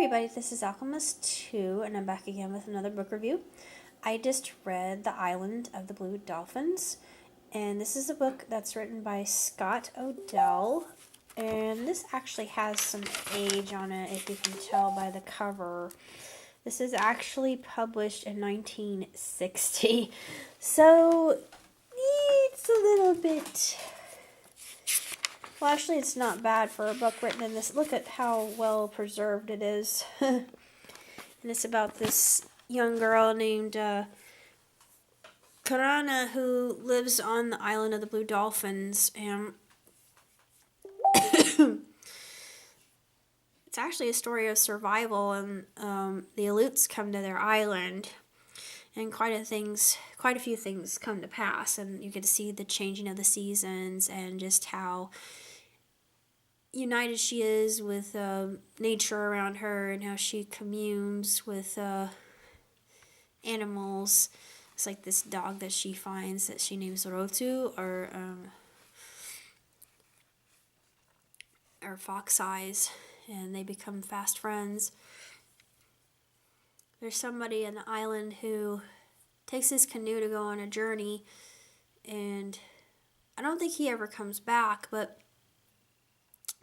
everybody, this is Alchemist 2, and I'm back again with another book review. I just read The Island of the Blue Dolphins, and this is a book that's written by Scott Odell, and this actually has some age on it, if you can tell by the cover. This is actually published in 1960, so it's a little bit... Well, actually, it's not bad for a book written in this. Look at how well preserved it is. And it's about this young girl named Karana who lives on the island of the Blue Dolphins. And it's actually a story of survival. And the Aleuts come to their island. And quite a few things come to pass. And you get to see the changing of the seasons and just how united she is with nature around her and how she communes with animals. It's like this dog that she finds that she names Rotu, or Fox Eyes, and they become fast friends. There's somebody on the island who takes his canoe to go on a journey, and I don't think he ever comes back, but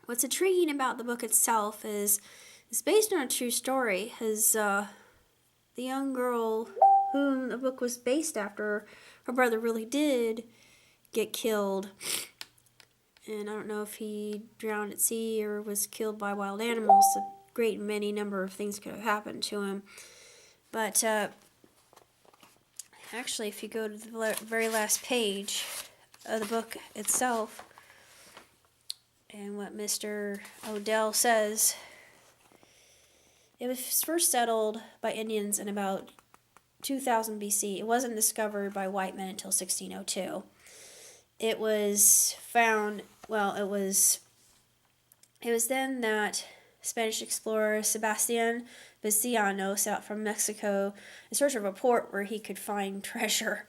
what's intriguing about the book itself is it's based on a true story. The young girl whom the book was based after, her brother really did get killed. And I don't know if he drowned at sea or was killed by wild animals. A great many number of things could have happened to him. But actually, if you go to the very last page of the book itself, and what Mr. Odell says, it was first settled by Indians in about 2000 BC. It wasn't discovered by white men until 1602. It was found, it was then that Spanish explorer Sebastián Vizcaíno set out from Mexico in search of a port where he could find treasure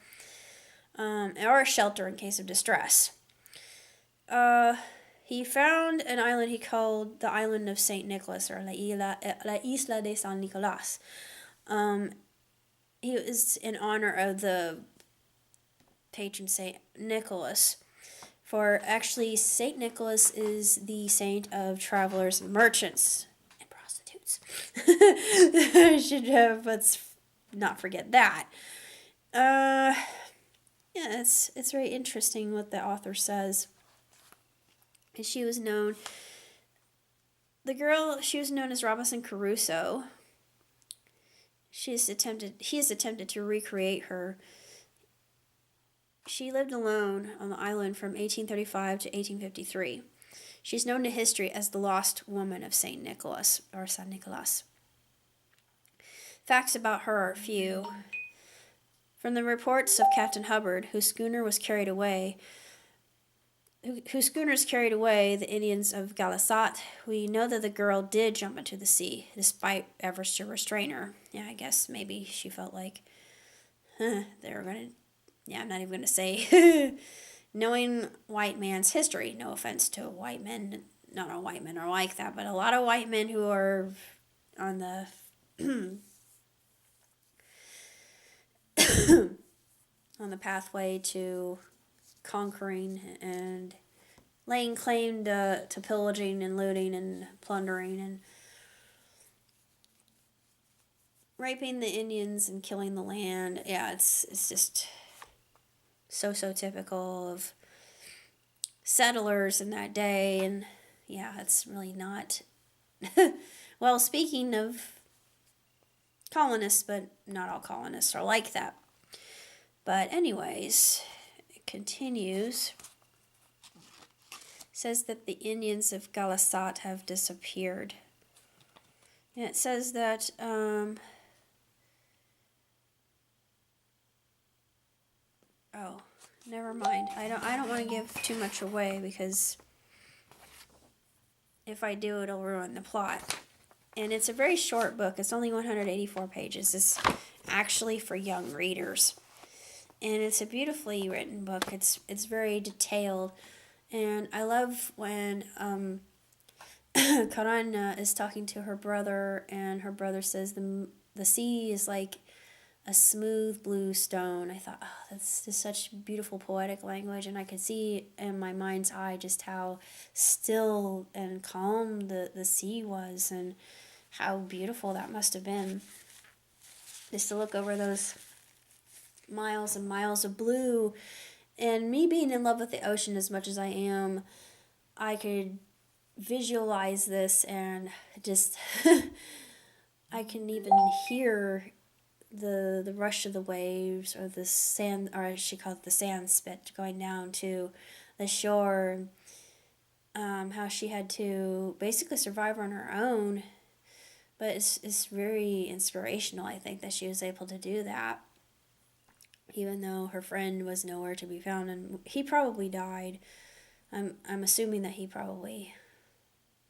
or a shelter in case of distress. He found an island he called the Island of St. Nicholas, or La Isla de San Nicolás. He was in honor of the patron St. Nicholas. For actually, St. Nicholas is the saint of travelers and merchants and prostitutes. Let's not forget that. It's very interesting what the author says. And she was known as Robinson Crusoe. He has attempted to recreate her. She lived alone on the island from 1835 to 1853. She's known to history as the lost woman of St. Nicholas, or San Nicolas. Facts about her are few. From the reports of Captain Hubbard, whose schooners carried away the Indians of Galasat, we know that the girl did jump into the sea, despite efforts to restrain her. Yeah, I guess maybe she felt like, they were going to, I'm not even going to say, knowing white man's history, no offense to white men, not all white men are like that, but a lot of white men who are on the, on the pathway to conquering and laying claim to pillaging and looting and plundering and raping the Indians and killing the land. Yeah, it's just so typical of settlers in that day. And yeah, it's really not well, speaking of colonists, but not all colonists are like that. But anyways, continues. Says that the Indians of Galasat have disappeared. And it says that never mind. I don't want to give too much away, because if I do, it'll ruin the plot. And it's a very short book. It's only 184 pages. It's actually for young readers. And it's a beautifully written book. It's very detailed. And I love when Karana is talking to her brother, and her brother says the sea is like a smooth blue stone. I thought, oh, that's just such beautiful poetic language, and I could see in my mind's eye just how still and calm the sea was, and how beautiful that must have been. Just to look over those miles and miles of blue, and me being in love with the ocean as much as I am, I could visualize this and just I can even hear the rush of the waves, or the sand, or I should call it the sand spit, going down to the shore. How she had to basically survive on her own, but it's very inspirational, I think, that she was able to do that, even though her friend was nowhere to be found, and he probably died. I'm assuming that he probably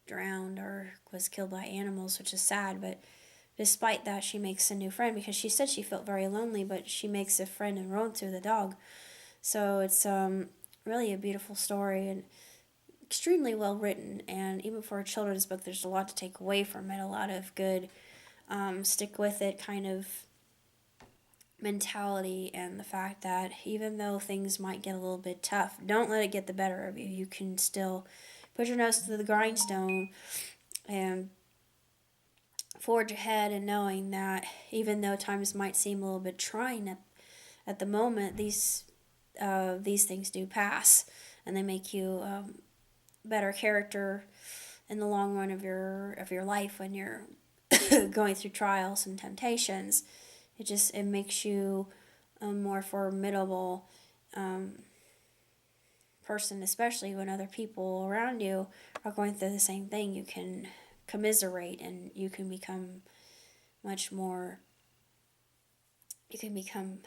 drowned or was killed by animals, which is sad, but despite that, she makes a new friend, because she said she felt very lonely, but she makes a friend in Rontu, the dog. So it's really a beautiful story, and extremely well written, and even for a children's book, there's a lot to take away from it, a lot of good stick with it kind of mentality, and the fact that even though things might get a little bit tough, don't let it get the better of you. You can still put your nose to the grindstone and forge ahead, and knowing that even though times might seem a little bit trying at the moment, these things do pass, and they make you better character in the long run of your life when you're going through trials and temptations. It makes you a more formidable person, especially when other people around you are going through the same thing. You can commiserate, and you can become much more, you can become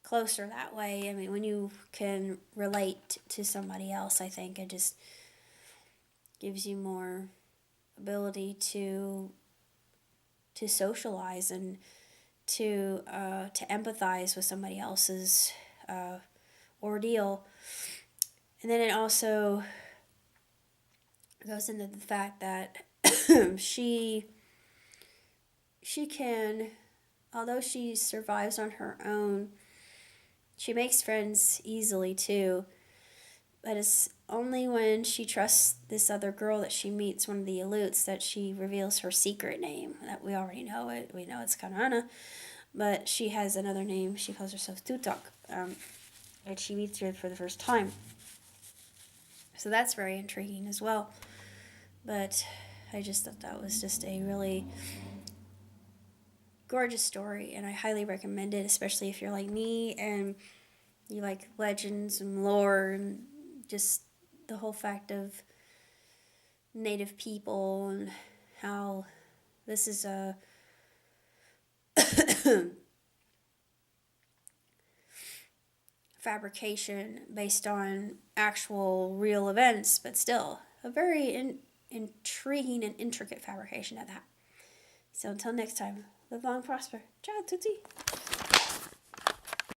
closer that way. I mean, when you can relate to somebody else, I think it just gives you more ability to socialize, and to empathize with somebody else's ordeal. And then it also goes into the fact that she can, although she survives on her own, she makes friends easily too. But it's only when she trusts this other girl that she meets, one of the Aleuts, that she reveals her secret name. That we already know it. We know it's Kanana. But she has another name. She calls herself Tutok. And she meets her for the first time. So that's very intriguing as well. But I just thought that was just a really gorgeous story, and I highly recommend it, especially if you're like me and you like legends and lore, and just the whole fact of native people, and how this is a fabrication based on actual real events, but still a very intriguing and intricate fabrication of that. So until next time, live long, prosper. Ciao, tutti.